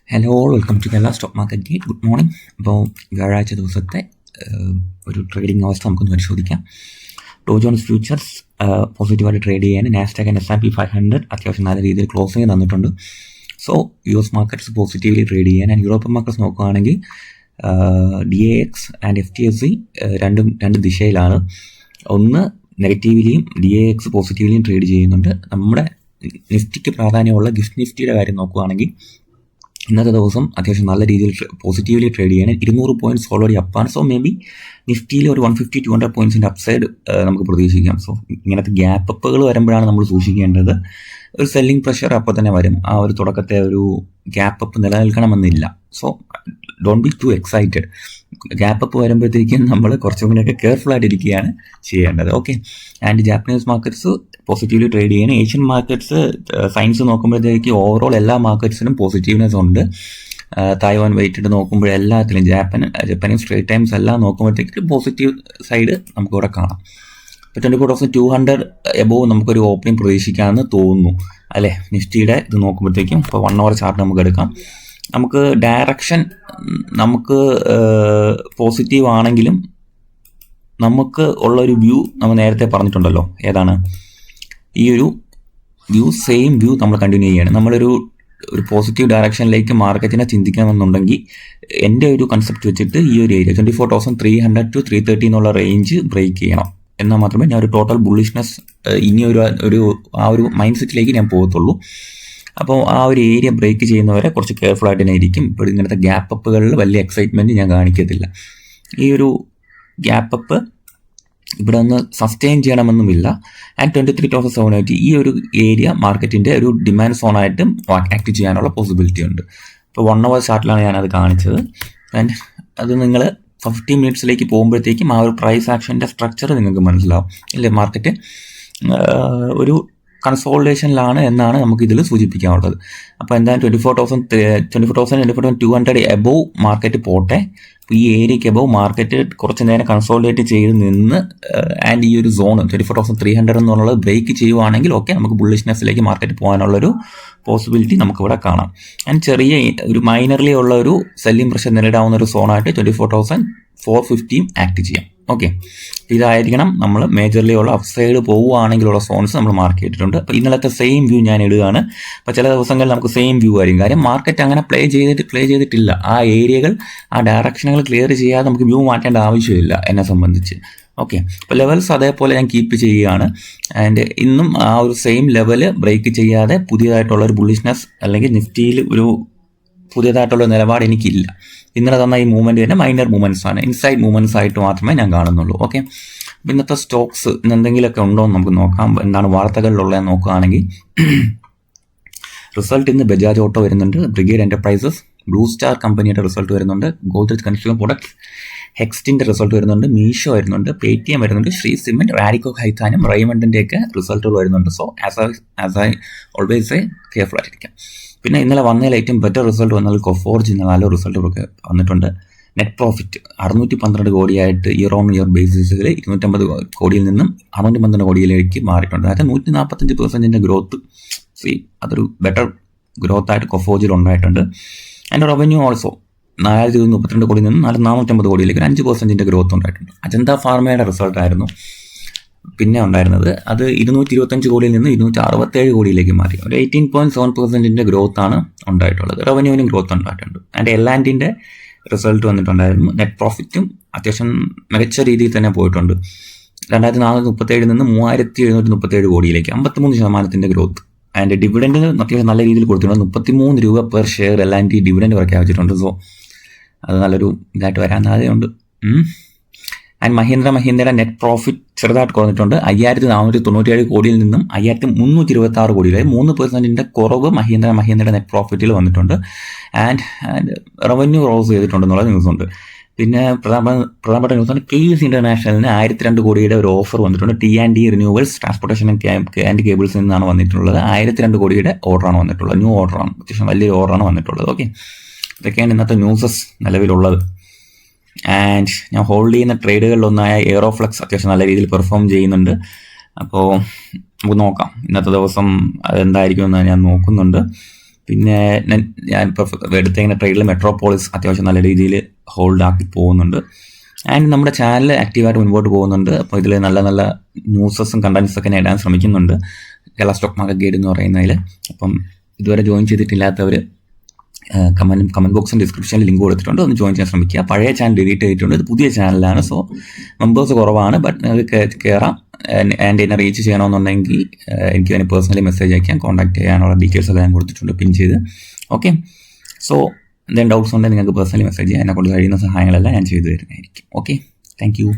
Hello, welcome to Kerala stock market gate. Good morning. അപ്പോൾ വ്യാഴാഴ്ച ദിവസത്തെ ഒരു ട്രേഡിംഗ് അവസ്ഥ നമുക്കൊന്ന് പരിശോധിക്കാം. ഡോ ജോൺസ് ഫ്യൂച്ചേഴ്സ് പോസിറ്റീവായിട്ട് ട്രേഡ് ചെയ്യാൻ നാസ്ഡാക്ക് ആൻഡ് S&P 500 അത്യാവശ്യം നല്ല രീതിയിൽ ക്ലോസിങ് തന്നിട്ടുണ്ട്. So US markets positively trade ചെയ്യാൻ ആൻഡ് യൂറോപ്യൻ മാർക്കറ്റ്സ് നോക്കുകയാണെങ്കിൽ DAX ആൻഡ് FTSE രണ്ട് ദിശയിലാണ്. ഒന്ന് നെഗറ്റീവ്ലിയും DAX പോസിറ്റീവ്ലിയും ട്രേഡ് ചെയ്യുന്നുണ്ട്. നമ്മുടെ നിഫ്റ്റിക്ക് പ്രാധാന്യമുള്ള ഗിഫ്റ്റ് നിഫ്റ്റിയുടെ കാര്യം നോക്കുകയാണെങ്കിൽ ഇന്നത്തെ ദിവസം അത്യാവശ്യം നല്ല രീതിയിൽ പോസിറ്റീവ്ലി ട്രേഡ് ചെയ്യാൻ 200 പോയിന്റ്സ് ഓൾറെഡി അപ്പാണ്. സോ മേ ബി നിഫ്റ്റിയിൽ ഒരു 150-200 പോയിന്റ്സിൻ്റെ അപ്സൈഡ് നമുക്ക് പ്രതീക്ഷിക്കാം. സോ ഇങ്ങനത്തെ ഗ്യാപ്പ് അപ്പുകൾ വരുമ്പോഴാണ് നമ്മൾ സൂക്ഷിക്കേണ്ടത്. ഒരു സെല്ലിംഗ് പ്രഷർ അപ്പോൾ തന്നെ വരും. ആ ഒരു തുടക്കത്തെ ഒരു ഗ്യാപ്പ് അപ്പ് നിലനിൽക്കണമെന്നില്ല. So don't be too excited. Gap up വരുമ്പോഴത്തേക്കും നമ്മൾ കുറച്ചും കൂടെയൊക്കെ കെയർഫുൾ ആയിട്ടിരിക്കുകയാണ് ചെയ്യേണ്ടത്. Okay. And Japanese markets positively trade ചെയ്യണം. ഏഷ്യൻ മാർക്കറ്റ്സ് സയൻസ് നോക്കുമ്പോഴത്തേക്ക് ഓവറോൾ എല്ലാ മാർക്കറ്റ്സിനും പോസിറ്റീവ്നെസ് ഉണ്ട്. തായ്വാൻ വെയിറ്റഡ് നോക്കുമ്പോൾ എല്ലാത്തിലും ജപ്പാനീസ് സ്ട്രേറ്റ് ടൈംസ് എല്ലാം നോക്കുമ്പോഴത്തേക്ക് പോസിറ്റീവ് സൈഡ് നമുക്കിവിടെ കാണാം. ഇപ്പോൾ 24,200 എബോവ് നമുക്കൊരു ഓപ്പണിംഗ് പ്രതീക്ഷിക്കാമെന്ന് തോന്നുന്നു അല്ലേ. നിഫ്റ്റിയുടെ ഇത് നോക്കുമ്പോഴത്തേക്കും ഇപ്പോൾ 1 hour ചാർട്ട് നമുക്ക് എടുക്കാം. നമുക്ക് ഡയറക്ഷൻ നമുക്ക് പോസിറ്റീവ് ആണെങ്കിലും നമുക്ക് ഉള്ളൊരു വ്യൂ നമ്മൾ നേരത്തെ പറഞ്ഞിട്ടുണ്ടല്ലോ. ഏതാണ് ഈ ഒരു വ്യൂ? സെയിം വ്യൂ നമ്മൾ കണ്ടിന്യൂ ചെയ്യാണ്. നമ്മളൊരു പോസിറ്റീവ് ഡയറക്ഷനിലേക്ക് മാർക്കറ്റിനെ ചിന്തിക്കണമെന്നുണ്ടെങ്കിൽ എൻ്റെ ഒരു കൺസെപ്റ്റ് വെച്ചിട്ട് ഈ ഒരു ഏരിയ 24,300 to 330 എന്നുള്ള റേഞ്ച് ബ്രേക്ക് ചെയ്യണം. എന്നാൽ മാത്രമേ ഞാൻ ഒരു ടോട്ടൽ ബുള്ളിഷ്നെസ് ഇനി ആ ഒരു മൈൻഡ് സെറ്റിലേക്ക് ഞാൻ പോകത്തുള്ളൂ. അപ്പോൾ ആ ഒരു ഏരിയ ബ്രേക്ക് ചെയ്യുന്നവരെ കുറച്ച് കെയർഫുൾ ആയിട്ട് തന്നെ ഇരിക്കും. ഇപ്പോൾ ഇങ്ങനത്തെ ഗ്യാപ്പ് അപ്പുകളിൽ വലിയ എക്സൈറ്റ്മെൻറ്റ് ഞാൻ കാണിക്കത്തില്ല. ഈ ഒരു ഗ്യാപ്പ് അപ്പ് ഇവിടെ ഒന്ന് സസ്റ്റെയിൻ ചെയ്യണമെന്നുമില്ല. ആൻഡ് 23,780 ഈ ഒരു ഏരിയ മാർക്കറ്റിൻ്റെ ഒരു ഡിമാൻഡ് സോണായിട്ട് ആക്ട് ചെയ്യാനുള്ള പോസിബിലിറ്റി ഉണ്ട്. ഇപ്പോൾ 1 hour ചാർട്ടിലാണ് ഞാനത് കാണിച്ചത്. ആൻഡ് അത് നിങ്ങൾ 50 മിനിറ്റ്സിലേക്ക് പോകുമ്പോഴത്തേക്കും ആ ഒരു പ്രൈസ് ആക്ഷൻ്റെ സ്ട്രക്ചർ നിങ്ങൾക്ക് മനസ്സിലാവും. ഇല്ലേ, മാർക്കറ്റ് ഒരു കൺസോൾട്ടേഷനിലാണ് എന്നാണ് നമുക്ക് ഇതിൽ സൂചിപ്പിക്കാനുള്ളത്. അപ്പോൾ എന്തായാലും 24,200 എബോവ് മാർക്കറ്റ് പോട്ടെ. അപ്പോൾ ഈ ഏരിയയ്ക്ക് എബോവ് മാർക്കറ്റ് കുറച്ച് നേരം കൺസോൾട്ടേറ്റ് ചെയ്ത് നിന്ന് ആൻഡ് ഈ ഒരു സോൺ 24,300 എന്നുള്ളത് ബ്രേക്ക് ചെയ്യുവാണെങ്കിൽ ഓക്കെ, നമുക്ക് ബുള്ളിഷ്നെസ്സിലേക്ക് മാർക്കറ്റ് പോകാനുള്ളൊരു പോസിബിലിറ്റി നമുക്കിവിടെ കാണാം. ആൻഡ് ചെറിയ ഒരു മൈനർലി ഉള്ള ഒരു സെല്ലിംഗ് പ്രഷർ നേരിടാവുന്ന ഒരു സോണായിട്ട് 24,450 ആക്ട് ചെയ്യാം. ഓക്കെ, ഇതായിരിക്കണം നമ്മൾ മേജർലി ഉള്ള അപ്സൈഡ് പോവുകയാണെങ്കിലുള്ള സോൺസ് നമ്മൾ മാർക്ക് ചെയ്തിട്ടുണ്ട്. അപ്പോൾ ഇന്നലത്തെ സെയിം വ്യൂ ഞാൻ ഇടുകയാണ്. അപ്പോൾ ചില ദിവസങ്ങളിൽ നമുക്ക് സെയിം വ്യൂ ആയിരിക്കും. കാര്യം മാർക്കറ്റ് അങ്ങനെ പ്ലേ ചെയ്തിട്ടില്ല. ആ ഏരിയകൾ, ആ ഡയറക്ഷനുകൾ ക്ലിയർ ചെയ്യാതെ നമുക്ക് വ്യൂ മാറ്റേണ്ട ആവശ്യമില്ല എന്നെ സംബന്ധിച്ച്. ഓക്കെ, അപ്പോൾ ലെവൽസ് അതേപോലെ ഞാൻ കീപ്പ് ചെയ്യുകയാണ്. ആൻഡ് ഇന്നും ആ ഒരു സെയിം ലെവല് ബ്രേക്ക് ചെയ്യാതെ പുതിയതായിട്ടുള്ള ഒരു ബുള്ളിഷ്നെസ് അല്ലെങ്കിൽ നിഫ്റ്റിയിൽ ഒരു പുതിയതായിട്ടുള്ള നിലപാട് എനിക്കില്ല. ഇന്നലെ തന്ന ഈ മൂവ്മെൻറ്റ് തന്നെ മൈനർ മൂവ്മെൻറ്റ്സ് ആണ്, ഇൻസൈഡ് മൂവ്മെൻറ്റ്സ് ആയിട്ട് മാത്രമേ ഞാൻ കാണുന്നുള്ളൂ. ഓക്കെ, ഇന്നത്തെ സ്റ്റോക്സ് ഇന്ന് എന്തെങ്കിലുമൊക്കെ ഉണ്ടോ എന്ന് നമുക്ക് നോക്കാം. എന്താണ് വാർത്തകളിലുള്ളതെന്ന് നോക്കുകയാണെങ്കിൽ റിസൾട്ട് ഇന്ന് ബജാജ് ഓട്ടോ വരുന്നുണ്ട്, ബ്രിഗേഡ് എൻ്റർപ്രൈസസ്, ബ്ലൂ സ്റ്റാർ കമ്പനിയുടെ റിസൾട്ട് വരുന്നുണ്ട്, ഗോദ്രേജ് കൺസ്യൂമർ പ്രൊഡക്ട്സ്, ഹെക്സ്റ്റിൻ്റെ റിസൾട്ട് വരുന്നുണ്ട്, മീഷോ വരുന്നുണ്ട്, പേടിഎം വരുന്നുണ്ട്, ശ്രീ സിമെൻറ്റ്, റാഡിക്കോ ഹൈത്താനും റൈമണ്ടിൻ്റെയൊക്കെ റിസൾട്ടുകൾ വരുന്നുണ്ട്. So as I always say, careful ആയിട്ടിരിക്കാം. പിന്നെ ഇന്നലെ വന്നതിൽ ഏറ്റവും ബെറ്റർ റിസൾട്ട് വന്നാൽ കൊഫോർജ് നല്ല റിസൾട്ട് വന്നിട്ടുണ്ട്. നെറ്റ് പ്രോഫിറ്റ് 612 കോടിയായിട്ട് ഇയർ ഓൺ ഇയർ ബേസിസിൽ 250 കോടിയിൽ നിന്നും 612 കോടിയിലേക്ക് മാറിയിട്ടുണ്ട്. അതായത് 145% ഗ്രോത്ത്. അതൊരു ബെറ്റർ ഗ്രോത്ത് ആയിട്ട് കൊഫോർജിൽ ഉണ്ടായിട്ടുണ്ട്. അതിൻ്റെ റവന്യൂ ഓൾസോ 432 കോടിയിൽ നിന്നും 450 കോടിയിലേക്ക് 5% ഗ്രോത്ത് ഉണ്ടായിട്ടുണ്ട്. അജന്ത ഫാർമയുടെ റിസൾട്ടായിരുന്നു പിന്നെ ഉണ്ടായിരുന്നത്. അത് 225 കോടിയിൽ നിന്ന് 267 കോടിയിലേക്ക് മാറി. ഒരു 18.7% ഗ്രോത്താണ് ഉണ്ടായിട്ടുള്ളത്. റവന്യൂവിനും ഗ്രോത്ത് ഉണ്ടായിട്ടുണ്ട്. ആൻഡ് എല്ലാൻഡിൻ്റെ റിസൾട്ട് വന്നിട്ടുണ്ടായിരുന്നു. നെറ്റ് പ്രോഫിറ്റും അത്യാവശ്യം മികച്ച രീതിയിൽ തന്നെ പോയിട്ടുണ്ട്. 2,437 നിന്ന് 3,737 കോടിയിലേക്ക് 53% ഗ്രോത്ത്. ആൻഡ് ഡിവിഡൻഡിന് അത്യാവശ്യം നല്ല രീതിയിൽ കൊടുത്തിട്ടുണ്ട്. 33 രൂപ പെർ ഷെയർ എല്ലാൻഡി ഡിവിഡൻഡ് പ്രഖ്യാപിച്ചിട്ടുണ്ട്. സോ അത് നല്ലൊരു ഇതായിട്ട് വരാൻ സാധ്യതയുണ്ട്. ആൻഡ് മഹീന്ദ്രയുടെ നെറ്റ് പ്രോഫിറ്റ് ചെറുതായിട്ട് കുറഞ്ഞിട്ടുണ്ട്. 5,497 കോടിയിൽ നിന്നും 5,326 കോടിയിലായി 3% കുറവ് മഹീന്ദ്രയുടെ നെറ്റ് പ്രോഫിറ്റിൽ വന്നിട്ടുണ്ട്. ആൻഡ് റവന്യൂ റോസ് ചെയ്തിട്ടുണ്ടെന്നുള്ള ന്യൂസുണ്ട്. പിന്നെ പ്രധാനപ്പെട്ട ന്യൂസാണ് KEC ഇന്റർനാഷണലിന് 1,002 കോടിയുടെ ഒരു ഓഫർ വന്നിട്ടുണ്ട്. T&D റിന്യൂവൽസ് ട്രാൻസ്പോർട്ടേഷൻ ആൻഡ് കേബിൾസിൽ നിന്നാണ് വന്നിട്ടുള്ളത്. 1,002 കോടിയുടെ ഓർഡറാണ് വന്നിട്ടുള്ളത്. ന്യൂ ഓർഡറാണ്, അത്യാവശ്യം വലിയൊരു ഓർഡറാണ് വന്നിട്ടുള്ളത്. ഓക്കെ, ഇതൊക്കെയാണ് ഇന്നത്തെ ന്യൂസസ് നിലവിലുള്ളത്. ആൻഡ് ഞാൻ ഹോൾഡ് ചെയ്യുന്ന ട്രേഡുകളിലൊന്നായ എയറോഫ്ലക്സ് അത്യാവശ്യം നല്ല രീതിയിൽ പെർഫോം ചെയ്യുന്നുണ്ട്. അപ്പോൾ നമുക്ക് നോക്കാം ഇന്നത്തെ ദിവസം അതെന്തായിരിക്കും എന്ന് ഞാൻ നോക്കുന്നുണ്ട്. പിന്നെ ഞാനിപ്പോൾ എടുത്തിങ്ങനെ ട്രേഡിൽ മെട്രോപോളിസ് അത്യാവശ്യം നല്ല രീതിയിൽ ഹോൾഡ് ആക്കി പോകുന്നുണ്ട്. ആൻഡ് നമ്മുടെ ചാനൽ ആക്റ്റീവായിട്ട് മുൻപോട്ട് പോകുന്നുണ്ട്. അപ്പോൾ ഇതിൽ നല്ല നല്ല ന്യൂസസും കണ്ടൻസൊക്കെ ഞാൻ ഇടാൻ ശ്രമിക്കുന്നുണ്ട് കേരള സ്റ്റോക്ക് മാർക്കറ്റ് ഗൈഡ് എന്ന് പറയുന്നതിൽ. അപ്പം ഇതുവരെ ജോയിൻ ചെയ്തിട്ടില്ലാത്തവർ കമൻറ്റ് ബോക്സും ഡിസ്ക്രിപ്ഷനിൽ ലിങ്ക് കൊടുത്തിട്ടുണ്ട്, ഒന്ന് ജോയിൻ ചെയ്യാൻ ശ്രമിക്കുക. പഴയ ചാനൽ ഡിലീറ്റ് ചെയ്തിട്ടുണ്ട്, ഇത് പുതിയ ചാനലാണ്. സോ മെമ്പേഴ്സ് കുറവാണ്, ബട്ട് നിങ്ങൾക്ക് കയറാം. ആൻഡ് എന്നെ റീച്ച് ചെയ്യണമെന്നുണ്ടെങ്കിൽ എനിക്ക് അതിന് പേഴ്സണലി മെസ്സേജ് അയക്കാം, കോൺടാക്ട് ചെയ്യാനുള്ള ഡീറ്റെയിൽസ് എല്ലാം ഞാൻ കൊടുത്തിട്ടുണ്ട് പിൻ ചെയ്ത്. ഓക്കെ, സോ എന്തെങ്കിലും ഡൗട്ട്സ് ഉണ്ടെങ്കിൽ നിങ്ങൾക്ക് പേഴ്സണലി മെസ്സേജ് ചെയ്യാം. എന്നെ കൊണ്ട് കഴിയുന്ന സഹായങ്ങളെല്ലാം ഞാൻ ചെയ്തു തരുന്നതായിരിക്കും. Okay, thank you.